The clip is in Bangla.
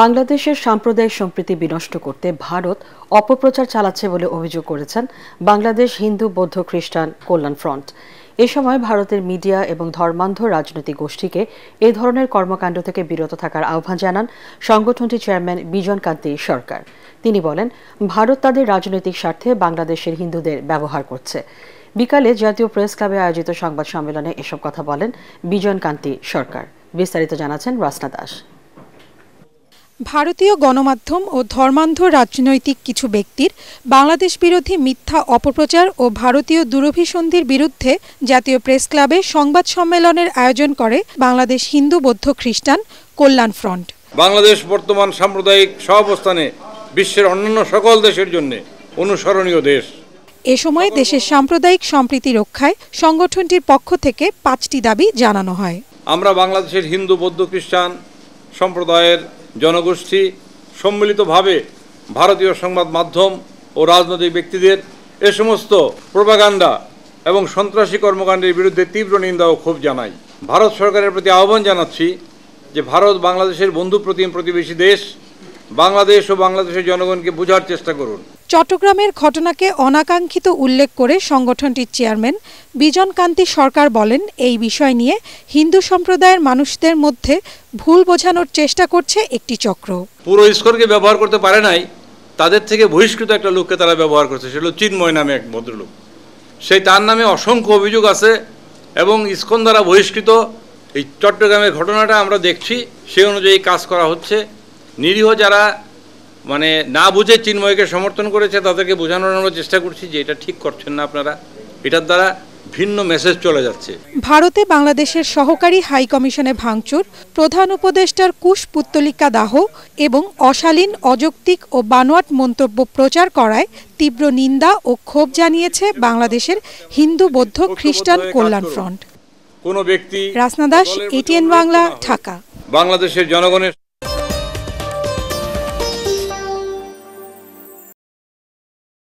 বাংলাদেশের সাম্প্রদায়িক সম্প্রীতি বিনষ্ট করতে ভারত অপপ্রচার চালাচ্ছে বলে অভিযোগ করেছেন বাংলাদেশ হিন্দু বৌদ্ধ খ্রিস্টান কল্যাণ ফ্রন্ট। এ সময় ভারতের মিডিয়া এবং ধর্মান্ধ রাজনৈতিক গোষ্ঠীকে এ ধরনের কর্মকাণ্ড থেকে বিরত থাকার আহ্বান জানান সংগঠনটির চেয়ারম্যান বিজন কান্তি সরকার। তিনি বলেন, ভারত তাদের রাজনৈতিক স্বার্থে বাংলাদেশের হিন্দুদের ব্যবহার করছে। বিকালে জাতীয় প্রেস ক্লাবে আয়োজিত সংবাদ সম্মেলনে এসব কথা বলেন বিজন কান্তি সরকার। বিস্তারিত জানাচ্ছেন রাসনা দাস। ভারতীয় গণমাধ্যম ও ধর্মান্ধ রাজনৈতিক কিছু ব্যক্তির বাংলাদেশ বিরোধী মিথ্যা অপপ্রচার ও ভারতীয় দুরভিসন্ধির বিরুদ্ধে জাতীয় প্রেস ক্লাবে সংবাদ সম্মেলনের আয়োজন করে বাংলাদেশ হিন্দু বৌদ্ধ খ্রিস্টান কল্যাণ ফ্রন্ট। বাংলাদেশ বর্তমান সাম্প্রদায়িক সহাবস্থানে বিশ্বের অন্যান্য সকল দেশের জন্য অনুসরণীয় দেশ। এ সময় দেশের সাম্প্রদায়িক সম্প্রীতি রক্ষায় সংগঠনটির পক্ষ থেকে 5টি দাবি জানানো হয়। আমরা বাংলাদেশের হিন্দু বৌদ্ধ খ্রিস্টান সম্প্রদায়ের জনগোষ্ঠী সম্মিলিতভাবে ভারতীয় সংবাদ মাধ্যম ও রাজনৈতিক ব্যক্তিদের এ সমস্ত প্রোপাগান্ডা এবং সন্ত্রাসী কর্মকাণ্ডের বিরুদ্ধে তীব্র নিন্দা ও ক্ষোভ জানাই। ভারত সরকারের প্রতি আহ্বান জানাচ্ছি যে ভারত বাংলাদেশের বন্ধুপ্রতিম প্রতিবেশী দেশ। বাংলাদেশ ও বাংলাদেশের জনগণকে বোঝার চেষ্টা করুন। চট্টগ্রামের ঘটনাকে অনাকাঙ্ক্ষিত উল্লেখ করে সংগঠনটির চেয়ারম্যান বিজন কান্তি সরকার বলেন, এই বিষয় নিয়ে হিন্দু সম্প্রদায়ের মানুষদের মধ্যে ভুল বোঝানোর চেষ্টা করছে একটি চক্র। পুরো ইস্কনকে ব্যবহার করতে পারে নাই, তাদের থেকে বহিষ্কৃত একটা লোককে তারা ব্যবহার করছে, সেটা হলো চিন্ময় নামে এক ভদ্রলোক। তার নামে অসংখ্য অভিযোগ আছে এবং ইস্কন দ্বারা বহিষ্কৃত এই চট্টগ্রামের ঘটনাটা আমরা দেখছি, সেই অনুযায়ী কাজ করা হচ্ছে। নিরীহ যারা না বুঝে চিন্ময়কে সমর্থন করেছে তাদেরকে বোঝানোর আমরা চেষ্টা করছি যে এটা ঠিক করছেন না আপনারা, এটার দ্বারা ভিন্ন মেসেজ চলে যাচ্ছে। ভারতে বাংলাদেশের সহকারী হাই কমিশনে ভাঙচুর, প্রধান উপদেষ্টার কুশপুত্তলিকা দাহ এবং অশালীন অযৌক্তিক ও বানোয়াট মন্তব্য প্রচার করায় তীব্র নিন্দা ও ক্ষোভ জানিয়েছে বাংলাদেশের হিন্দু বৌদ্ধ খ্রিস্টান কল্যাণ ফ্রন্ট। কোনো ব্যক্তি রাসনা দাস, এটিএন বাংলা, ঢাকা। বাংলাদেশের জনগণের